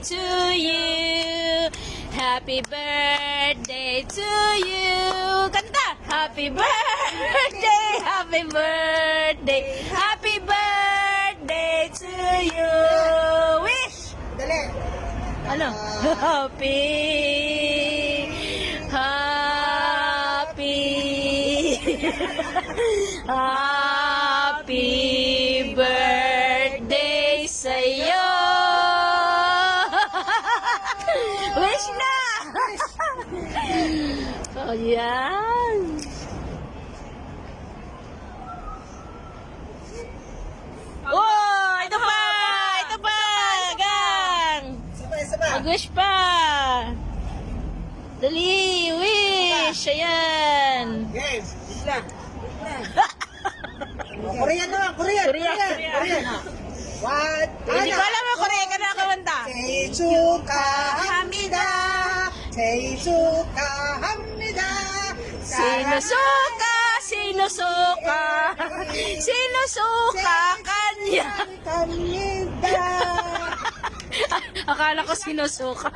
to you. Happy birthday to you. Kanta! Happy birthday, happy birthday, happy birthday to you. Wish! Dali. Ano? Happy birthday sa'yo. Wish na! Oh, yan. Oh, ito pa! Ito pa! Gang! Sabay. Mag-wish pa! Dali! Wish! Ayan! Yes. Isla. Korean naman, Korean. Korean. What? Hindi ko alam ang Korean ka nakakawanta. 생일 축하합니다. 생일 축하합니다. Sinusuka kanya. 갑니다. Akala ko sinusuka.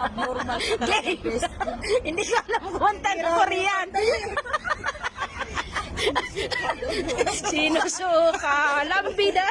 Games. Hindi ko alam kumanta ng Korean. Sinusuka. Lambida.